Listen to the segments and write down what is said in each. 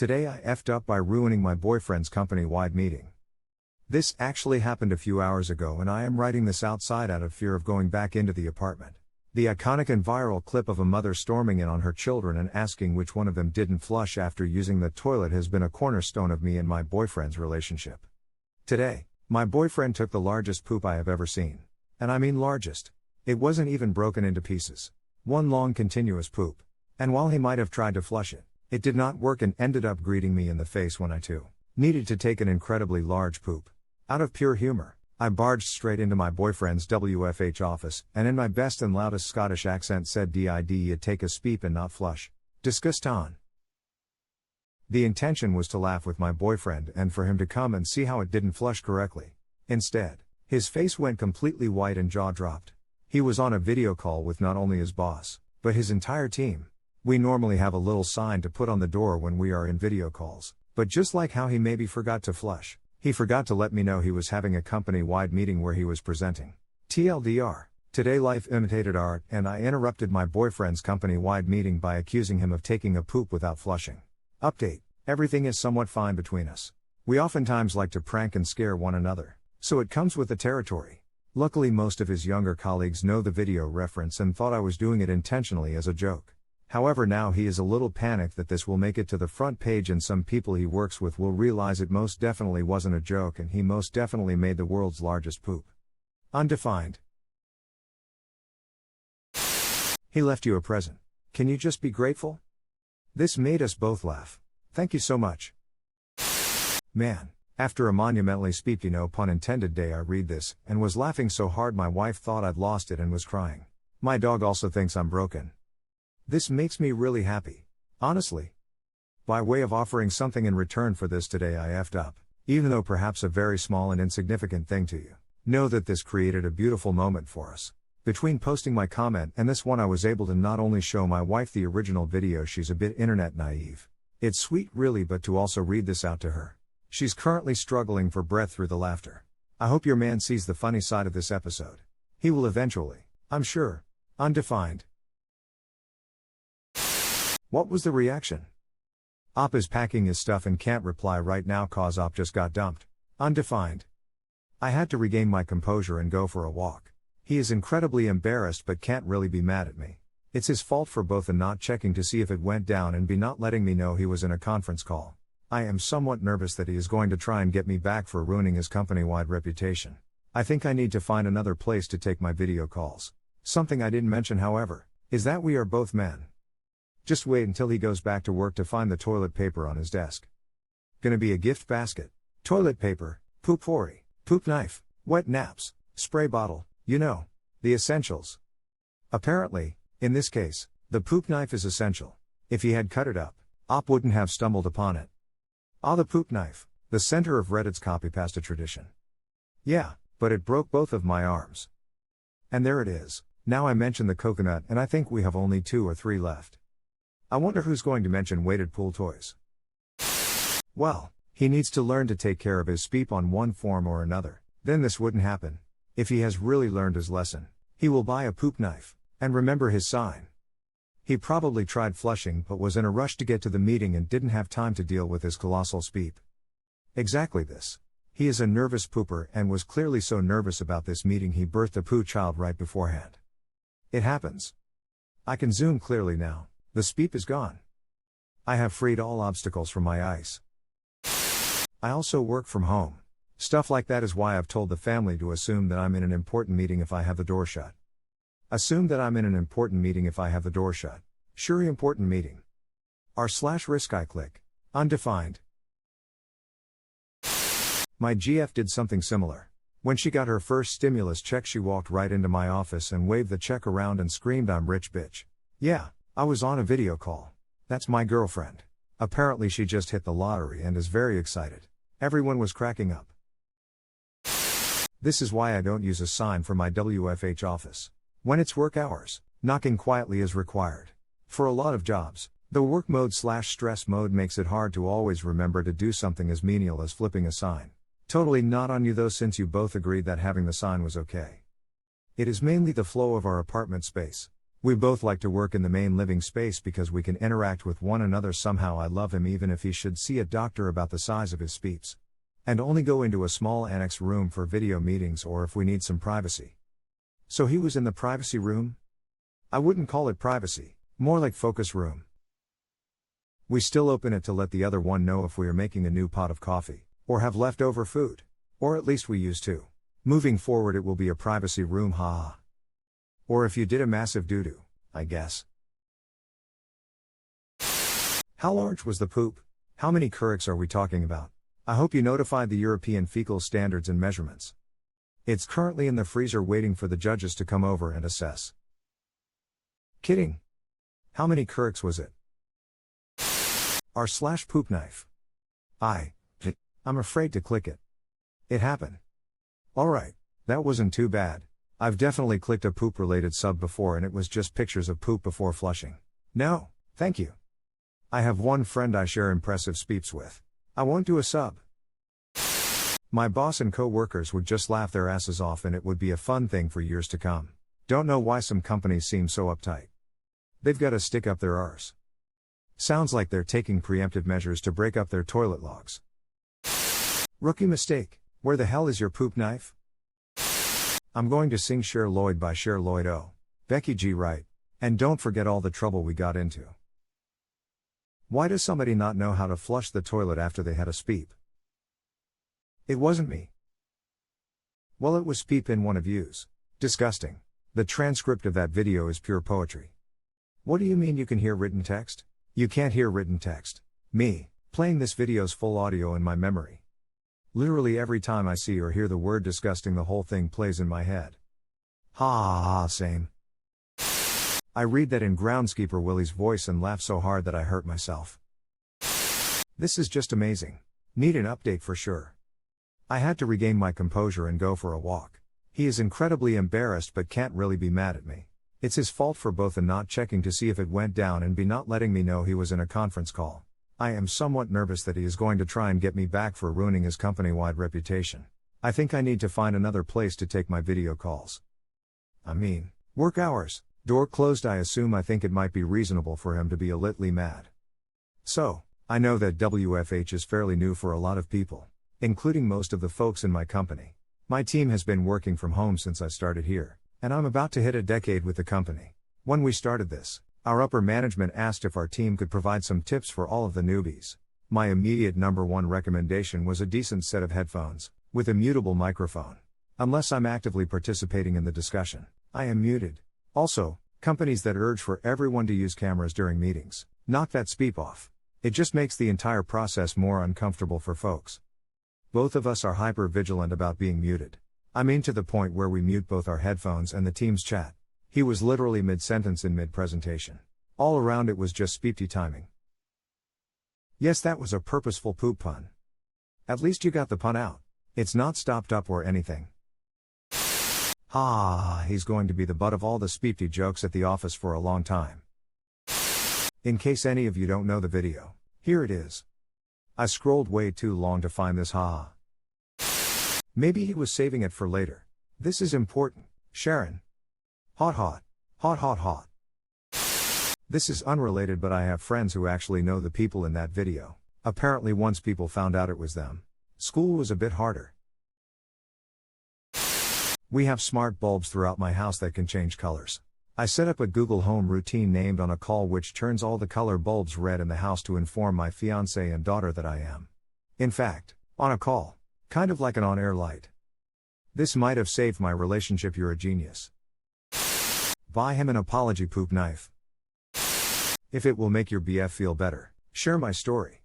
Today I effed up by ruining my boyfriend's company-wide meeting. This actually happened a few hours ago and I am writing this outside out of fear of going back into the apartment. The iconic and viral clip of a mother storming in on her children and asking which one of them didn't flush after using the toilet has been a cornerstone of me and my boyfriend's relationship. Today, my boyfriend took the largest poop I have ever seen. And I mean largest. It wasn't even broken into pieces. One long continuous poop. And while he might have tried to flush it, it did not work and ended up greeting me in the face when I too needed to take an incredibly large poop. Out of pure humor, I barged straight into my boyfriend's WFH office, and in my best and loudest Scottish accent said "Did you take a speep and not flush? Disgust on." The intention was to laugh with my boyfriend and for him to come and see how it didn't flush correctly. Instead, his face went completely white and jaw dropped. He was on a video call with not only his boss, but his entire team. We normally have a little sign to put on the door when we are in video calls, but just like how he maybe forgot to flush, he forgot to let me know he was having a company-wide meeting where he was presenting. TLDR, today life imitated art and I interrupted my boyfriend's company-wide meeting by accusing him of taking a poop without flushing. Update, everything is somewhat fine between us. We oftentimes like to prank and scare one another, so it comes with the territory. Luckily most of his younger colleagues know the video reference and thought I was doing it intentionally as a joke. However, now he is a little panicked that this will make it to the front page and some people he works with will realize it most definitely wasn't a joke and he most definitely made the world's largest poop. Undefined. He left you a present. Can you just be grateful? This made us both laugh. Thank you so much. Man, after a monumentally speepy no pun intended day I read this and was laughing so hard my wife thought I'd lost it and was crying. My dog also thinks I'm broken. This makes me really happy. Honestly. By way of offering something in return for this today I effed up, even though perhaps a very small and insignificant thing to you. Know that this created a beautiful moment for us. Between posting my comment and this one I was able to not only show my wife the original video, she's a bit internet naive. It's sweet really, but to also read this out to her. She's currently struggling for breath through the laughter. I hope your man sees the funny side of this episode. He will eventually, I'm sure. Undefined. What was the reaction? Op is packing his stuff and can't reply right now cause Op just got dumped. Undefined. I had to regain my composure and go for a walk. He is incredibly embarrassed but can't really be mad at me. It's his fault for both a not checking to see if it went down and b not letting me know he was in a conference call. I am somewhat nervous that he is going to try and get me back for ruining his company-wide reputation. I think I need to find another place to take my video calls. Something I didn't mention however, is that we are both men. Just wait until he goes back to work to find the toilet paper on his desk. Gonna be a gift basket, toilet paper, poop forry, poop knife, wet naps, spray bottle, you know, the essentials. Apparently, in this case, the poop knife is essential. If he had cut it up, Op wouldn't have stumbled upon it. Ah, the poop knife, the center of Reddit's copypasta tradition. Yeah, but it broke both of my arms. And there it is. Now I mention the coconut and I think we have only 2 or 3 left. I wonder who's going to mention weighted pool toys. Well, he needs to learn to take care of his speep on one form or another, then this wouldn't happen. If he has really learned his lesson, he will buy a poop knife, and remember his sign. He probably tried flushing but was in a rush to get to the meeting and didn't have time to deal with his colossal speep. Exactly this. He is a nervous pooper and was clearly so nervous about this meeting he birthed a poo child right beforehand. It happens. I can zoom clearly now. The speep is gone. I have freed all obstacles from my ice. I also work from home. Stuff like that is why I've told the family to assume that I'm in an important meeting if I have the door shut. Assume that I'm in an important meeting if I have the door shut. Sure, important meeting. R/risk I click. Undefined. My GF did something similar. When she got her first stimulus check she walked right into my office and waved the check around and screamed, "I'm rich bitch." Yeah. I was on a video call. That's my girlfriend. Apparently she just hit the lottery and is very excited. Everyone was cracking up. This is why I don't use a sign for my WFH office. When it's work hours, knocking quietly is required. For a lot of jobs, the work mode/stress mode makes it hard to always remember to do something as menial as flipping a sign. Totally not on you though, since you both agreed that having the sign was okay. It is mainly the flow of our apartment space. We both like to work in the main living space because we can interact with one another somehow. I love him even if he should see a doctor about the size of his speeps. And only go into a small annex room for video meetings or if we need some privacy. So he was in the privacy room? I wouldn't call it privacy, more like focus room. We still open it to let the other one know if we are making a new pot of coffee, or have leftover food. Or at least we used to. Moving forward it will be a privacy room, haha. Or if you did a massive doo-doo, I guess. How large was the poop? How many Keurig are we talking about? I hope you notified the European Fecal Standards and Measurements. It's currently in the freezer waiting for the judges to come over and assess. Kidding. How many Keurig was it? R/poop knife. I'm afraid to click it. It happened. Alright, that wasn't too bad. I've definitely clicked a poop related sub before and it was just pictures of poop before flushing. No, thank you. I have one friend I share impressive speeps with. I won't do a sub. My boss and co-workers would just laugh their asses off and it would be a fun thing for years to come. Don't know why some companies seem so uptight. They've got to stick up their arse. Sounds like they're taking preemptive measures to break up their toilet logs. Rookie mistake. Where the hell is your poop knife? I'm going to sing Cher Lloyd by Cher Lloyd. Oh, Becky G. Wright. And don't forget all the trouble we got into. Why does somebody not know how to flush the toilet after they had a speep? It wasn't me. Well, it was speep in one of yous. Disgusting. The transcript of that video is pure poetry. What do you mean you can hear written text? You can't hear written text. Me, playing this video's full audio in my memory. Literally every time I see or hear the word disgusting the whole thing plays in my head. Ha ha ha, same. I read that in Groundskeeper Willie's voice and laugh so hard that I hurt myself. This is just amazing. Need an update for sure. I had to regain my composure and go for a walk. He is incredibly embarrassed but can't really be mad at me. It's his fault for both A, not checking to see if it went down, and B, not letting me know he was in a conference call. I am somewhat nervous that he is going to try and get me back for ruining his company-wide reputation. I think I need to find another place to take my video calls. I mean, work hours, door closed. I think it might be reasonable for him to be a little mad. So, I know that WFH is fairly new for a lot of people, including most of the folks in my company. My team has been working from home since I started here, and I'm about to hit a decade with the company. When we started this, our upper management asked if our team could provide some tips for all of the newbies. My immediate number one recommendation was a decent set of headphones, with a mutable microphone. Unless I'm actively participating in the discussion, I am muted. Also, companies that urge for everyone to use cameras during meetings, knock that speep off. It just makes the entire process more uncomfortable for folks. Both of us are hyper vigilant about being muted. I mean to the point where we mute both our headphones and the team's chat. He was literally mid-sentence in mid-presentation. All around it was just speepty timing. Yes, that was a purposeful poop pun. At least you got the pun out. It's not stopped up or anything. He's going to be the butt of all the speepty jokes at the office for a long time. In case any of you don't know the video, here it is. I scrolled way too long to find this, Maybe he was saving it for later. This is important, Sharon. Hot. This is unrelated, but I have friends who actually know the people in that video. Apparently once people found out it was them, school was a bit harder. We have smart bulbs throughout my house that can change colors. I set up a Google Home routine named On a Call, which turns all the color bulbs red in the house to inform my fiancé and daughter that I am, in fact, on a call. Kind of like an on-air light. This might have saved my relationship. You're a genius. Buy him an apology poop knife. If it will make your BF feel better, share my story.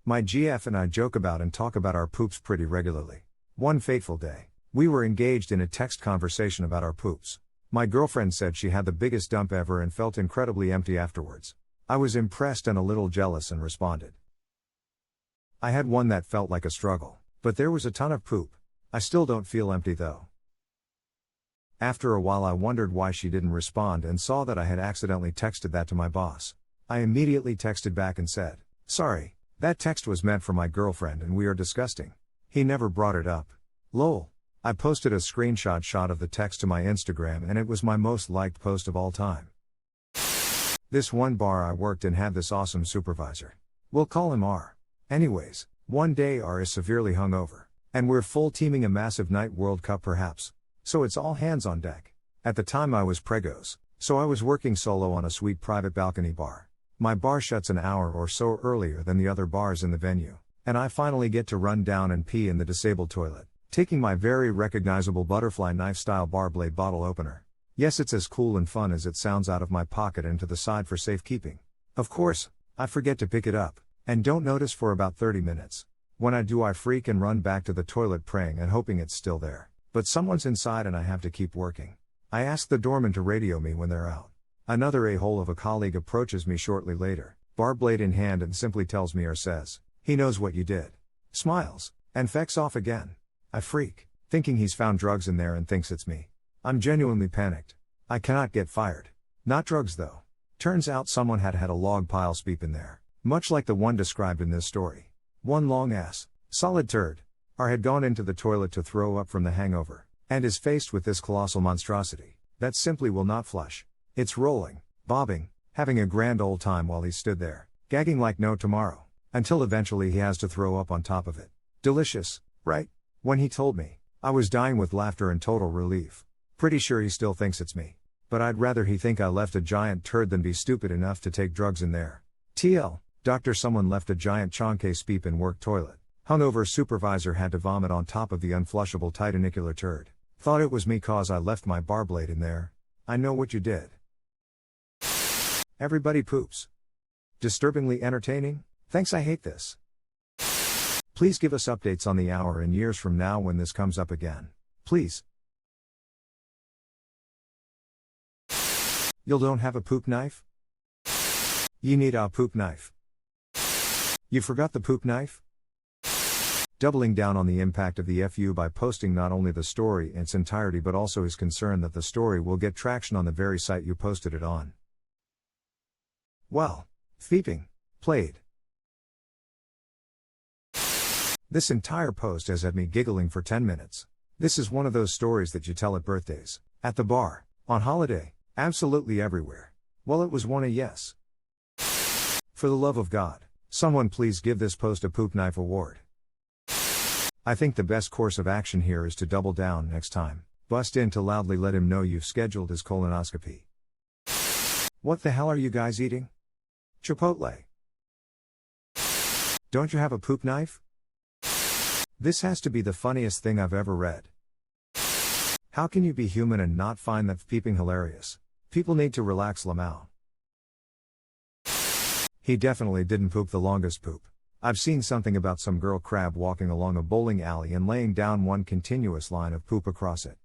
My GF and I joke about and talk about our poops pretty regularly. One fateful day, we were engaged in a text conversation about our poops. My girlfriend said she had the biggest dump ever and felt incredibly empty afterwards. I was impressed and a little jealous and responded. I had one that felt like a struggle, but there was a ton of poop. I still don't feel empty though. After a while I wondered why she didn't respond and saw that I had accidentally texted that to my boss. I immediately texted back and said, "Sorry, that text was meant for my girlfriend and we are disgusting." He never brought it up. Lol. I posted a screenshot shot of the text to my Instagram and it was my most liked post of all time. This one bar I worked in had this awesome supervisor. We'll call him R. Anyways, one day R is severely hungover. And we're full teaming a massive night World Cup perhaps. So it's all hands on deck. At the time I was pregos, so I was working solo on a sweet private balcony bar. My bar shuts an hour or so earlier than the other bars in the venue, and I finally get to run down and pee in the disabled toilet, taking my very recognizable butterfly knife-style bar blade bottle opener. Yes, it's as cool and fun as it sounds out of my pocket and to the side for safekeeping. Of course, I forget to pick it up, and don't notice for about 30 minutes. When I do, I freak and run back to the toilet praying and hoping it's still there. But someone's inside and I have to keep working. I ask the doorman to radio me when they're out. Another a-hole of a colleague approaches me shortly later, bar blade in hand, and simply tells me or says, "He knows what you did." Smiles, and fecks off again. I freak, thinking he's found drugs in there and thinks it's me. I'm genuinely panicked. I cannot get fired. Not drugs though. Turns out someone had a log pile speep in there, much like the one described in this story. One long ass, solid turd. R had gone into the toilet to throw up from the hangover, and is faced with this colossal monstrosity that simply will not flush. It's rolling, bobbing, having a grand old time while he stood there, gagging like no tomorrow, until eventually he has to throw up on top of it. Delicious, right? When he told me, I was dying with laughter and total relief. Pretty sure he still thinks it's me. But I'd rather he think I left a giant turd than be stupid enough to take drugs in there. TL, doctor, someone left a giant chonke speep in work toilet. Hungover supervisor had to vomit on top of the unflushable titanicular turd. Thought it was me cause I left my bar blade in there. I know what you did. Everybody poops. Disturbingly entertaining? Thanks, I hate this. Please give us updates on the hour and years from now when this comes up again. Please. You don't have a poop knife? You need a poop knife. You forgot the poop knife? Doubling down on the impact of the FU by posting not only the story in its entirety but also his concern that the story will get traction on the very site you posted it on. Well, thieving. Played. This entire post has had me giggling for 10 minutes. This is one of those stories that you tell at birthdays, at the bar, on holiday, absolutely everywhere. Well, it was one a yes. For the love of God, someone please give this post a poop knife award. I think the best course of action here is to double down next time. Bust in to loudly let him know you've scheduled his colonoscopy. What the hell are you guys eating? Chipotle. Don't you have a poop knife? This has to be the funniest thing I've ever read. How can you be human and not find that peeping hilarious? People need to relax, Lamau. He definitely didn't poop the longest poop. I've seen something about some girl crab walking along a bowling alley and laying down one continuous line of poop across it.